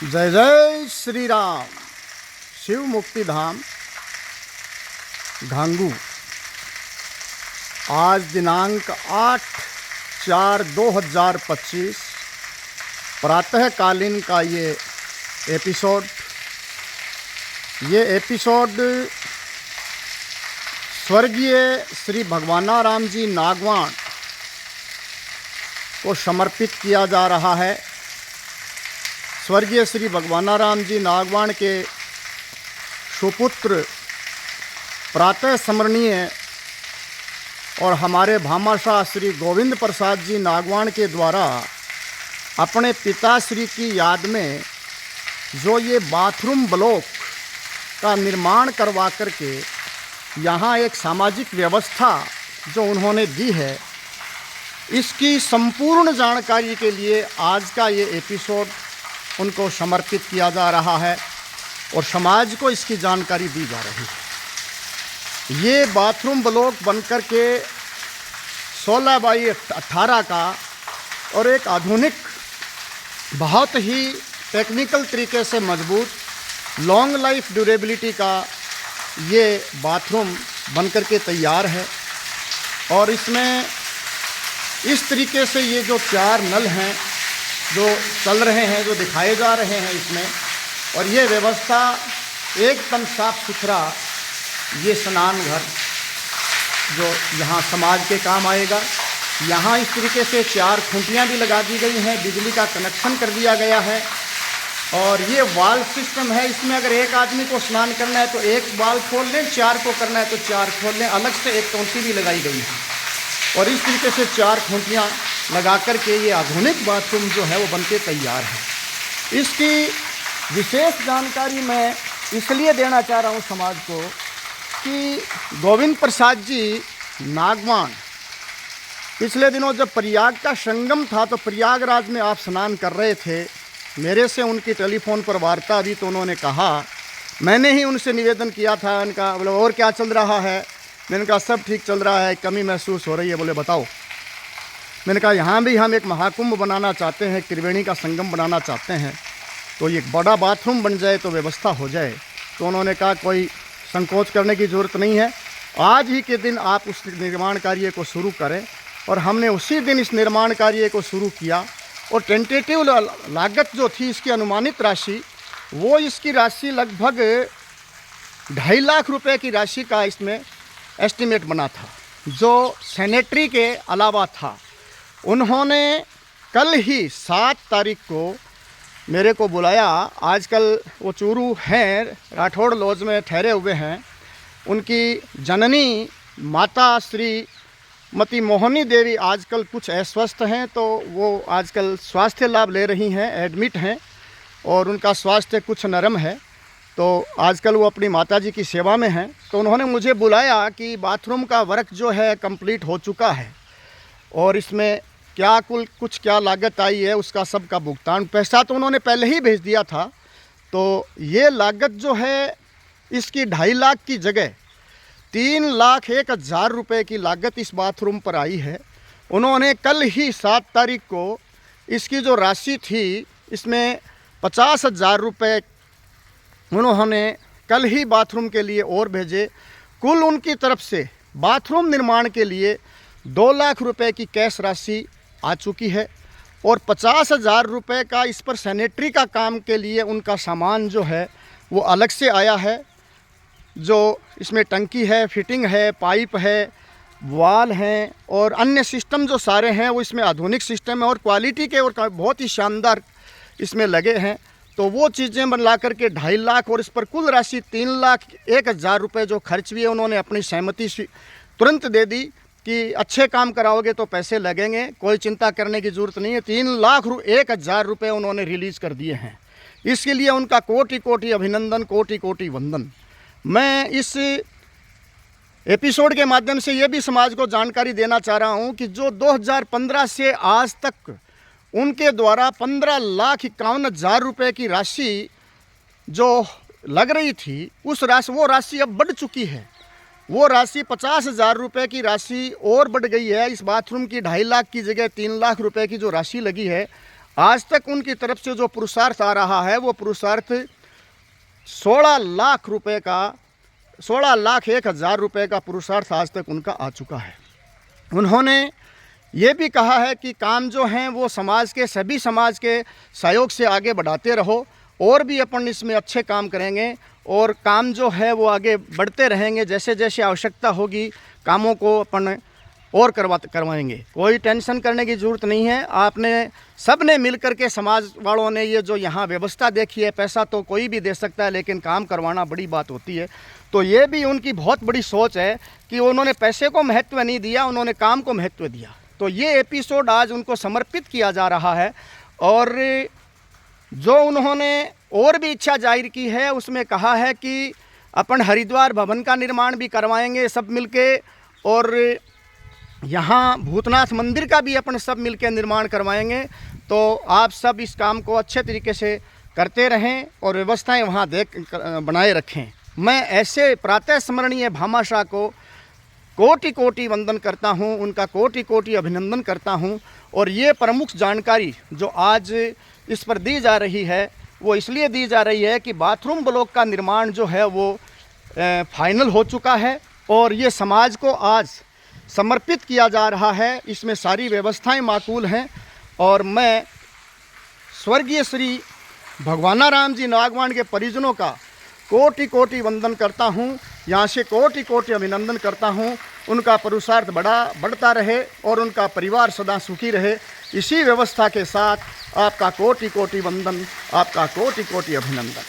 जय जय श्री राम। शिव मुक्ति धाम घांगू। आज दिनांक 8/4/2025 प्रातःकालीन का ये एपिसोड स्वर्गीय श्री भगवानाराम जी नागवान को समर्पित किया जा रहा है। स्वर्गीय श्री भगवानाराम जी नागवान के सुपुत्र प्रातः स्मरणीय और हमारे भामाशाह श्री गोविंद प्रसाद जी नागवान के द्वारा अपने पिताश्री की याद में जो ये बाथरूम ब्लॉक का निर्माण करवा करके यहाँ एक सामाजिक व्यवस्था जो उन्होंने दी है, इसकी संपूर्ण जानकारी के लिए आज का ये एपिसोड उनको समर्पित किया जा रहा है और समाज को इसकी जानकारी दी जा रही है। ये बाथरूम ब्लॉक बनकर के 16/18 का और एक आधुनिक बहुत ही टेक्निकल तरीके से मजबूत लॉन्ग लाइफ ड्यूरेबिलिटी का ये बाथरूम बनकर के तैयार है। और इसमें इस तरीके से ये जो 4 नल हैं जो चल रहे हैं, जो दिखाए जा रहे हैं इसमें, और ये व्यवस्था एकदम साफ सुथरा ये स्नान घर जो यहाँ समाज के काम आएगा। यहाँ इस तरीके से 4 खूंटियाँ भी लगा दी गई हैं, बिजली का कनेक्शन कर दिया गया है और ये वाल सिस्टम है। इसमें अगर एक आदमी को स्नान करना है तो एक वाल खोल लें, 4 को करना है तो 4 खोल लें। अलग से एक टोंटी भी लगाई गई है और इस तरीके से 4 खूंटियाँ लगा कर के ये आधुनिक बाथरूम जो है वो बनके तैयार है। इसकी विशेष जानकारी मैं इसलिए देना चाह रहा हूँ समाज को कि गोविंद प्रसाद जी नागवान पिछले दिनों जब प्रयाग का संगम था तो प्रयागराज में आप स्नान कर रहे थे, मेरे से उनकी टेलीफोन पर वार्ता हुई तो उन्होंने कहा, मैंने ही उनसे निवेदन किया था, उनका बोले और क्या चल रहा है, मैंने कहा सब ठीक चल रहा है, कमी महसूस हो रही है, बोले बताओ। मैंने कहा यहाँ भी हम एक महाकुंभ बनाना चाहते हैं, त्रिवेणी का संगम बनाना चाहते हैं, तो ये एक बड़ा बाथरूम बन जाए तो व्यवस्था हो जाए। तो उन्होंने कहा कोई संकोच करने की ज़रूरत नहीं है, आज ही के दिन आप उस निर्माण कार्य को शुरू करें। और हमने उसी दिन इस निर्माण कार्य को शुरू किया और टेंटेटिव लागत जो थी इसकी अनुमानित राशि, वो इसकी राशि लगभग 2.5 लाख रुपए की राशि का इसमें एस्टीमेट बना था, जो सैनिटरी के अलावा था। उन्होंने कल ही 7 तारीख को मेरे को बुलाया। आजकल वो चूरू हैं, राठौड़ लॉज में ठहरे हुए हैं। उनकी जननी माता श्री मती मोहनी देवी आजकल कुछ अस्वस्थ हैं, तो वो आजकल स्वास्थ्य लाभ ले रही हैं, एडमिट हैं और उनका स्वास्थ्य कुछ नरम है, तो आजकल वो अपनी माताजी की सेवा में हैं। तो उन्होंने मुझे बुलाया कि बाथरूम का वर्क जो है कंप्लीट हो चुका है और इसमें क्या कुछ क्या लागत आई है उसका सबका भुगतान, पैसा तो उन्होंने पहले ही भेज दिया था। तो ये लागत जो है इसकी 2.5 लाख की जगह 3,01,000 रुपये की लागत इस बाथरूम पर आई है। उन्होंने कल ही 7 तारीख को इसकी जो राशि थी इसमें 50,000 रुपये उन्होंने कल ही बाथरूम के लिए और भेजे। कुल उनकी तरफ से बाथरूम निर्माण के लिए 2 लाख रुपए की कैश राशि आ चुकी है और 50,000 रुपये का इस पर सैनिटरी का काम के लिए उनका सामान जो है वो अलग से आया है। जो इसमें टंकी है, फिटिंग है, पाइप है, वाल हैं और अन्य सिस्टम जो सारे हैं वो इसमें आधुनिक सिस्टम है और क्वालिटी के और बहुत ही शानदार इसमें लगे हैं। तो वो चीज़ें बना करके 2.5 लाख और इस पर कुल राशि 3,01,000 रुपये जो खर्च भी है उन्होंने अपनी सहमति तुरंत दे दी कि अच्छे काम कराओगे तो पैसे लगेंगे, कोई चिंता करने की ज़रूरत नहीं है। 3,01,000 रुपये उन्होंने रिलीज़ कर दिए हैं। इसके लिए उनका कोटि कोटि अभिनंदन, कोटि कोटि वंदन। मैं इस एपिसोड के माध्यम से ये भी समाज को जानकारी देना चाह रहा हूँ कि जो 2015 से आज तक उनके द्वारा 15,51,000 रुपये की राशि जो लग रही थी वो राशि अब बढ़ चुकी है। वो राशि 50,000 रुपये की राशि और बढ़ गई है। इस बाथरूम की 2.5 लाख की जगह 3 लाख रुपए की जो राशि लगी है, आज तक उनकी तरफ से जो पुरुषार्थ आ रहा है वो पुरुषार्थ 16 लाख रुपए का 16,01,000 रुपये का पुरुषार्थ आज तक उनका आ चुका है। उन्होंने ये भी कहा है कि काम जो हैं वो समाज के सभी समाज के सहयोग से आगे बढ़ाते रहो, और भी अपन इसमें अच्छे काम करेंगे और काम जो है वो आगे बढ़ते रहेंगे। जैसे जैसे आवश्यकता होगी कामों को अपन और करवाएंगे। कोई टेंशन करने की ज़रूरत नहीं है। आपने सब ने मिल कर के समाज वालों ने ये जो यहाँ व्यवस्था देखी है, पैसा तो कोई भी दे सकता है लेकिन काम करवाना बड़ी बात होती है। तो ये भी उनकी बहुत बड़ी सोच है कि उन्होंने पैसे को महत्व नहीं दिया, उन्होंने काम को महत्व दिया। तो ये एपिसोड आज उनको समर्पित किया जा रहा है। और जो उन्होंने और भी इच्छा जाहिर की है उसमें कहा है कि अपन हरिद्वार भवन का निर्माण भी करवाएंगे सब मिलके, और यहाँ भूतनाथ मंदिर का भी अपन सब मिलके निर्माण करवाएंगे। तो आप सब इस काम को अच्छे तरीके से करते रहें और व्यवस्थाएं वहाँ बनाए रखें। मैं ऐसे प्रातः स्मरणीय भामाशाह को कोटि कोटि वंदन करता हूँ, उनका कोटि कोटि अभिनंदन करता हूँ। और ये प्रमुख जानकारी जो आज इस पर दी जा रही है वो इसलिए दी जा रही है कि बाथरूम ब्लॉक का निर्माण जो है वो फाइनल हो चुका है और ये समाज को आज समर्पित किया जा रहा है। इसमें सारी व्यवस्थाएं माकूल हैं और मैं स्वर्गीय श्री भगवानाराम जी नागवान के परिजनों का कोटि कोटि वंदन करता हूँ, यहाँ से कोटि कोटि अभिनंदन करता हूँ। उनका पुरुषार्थ बढ़ता रहे और उनका परिवार सदा सुखी रहे। इसी व्यवस्था के साथ आपका कोटि कोटि वंदन, आपका कोटि कोटि अभिनंदन।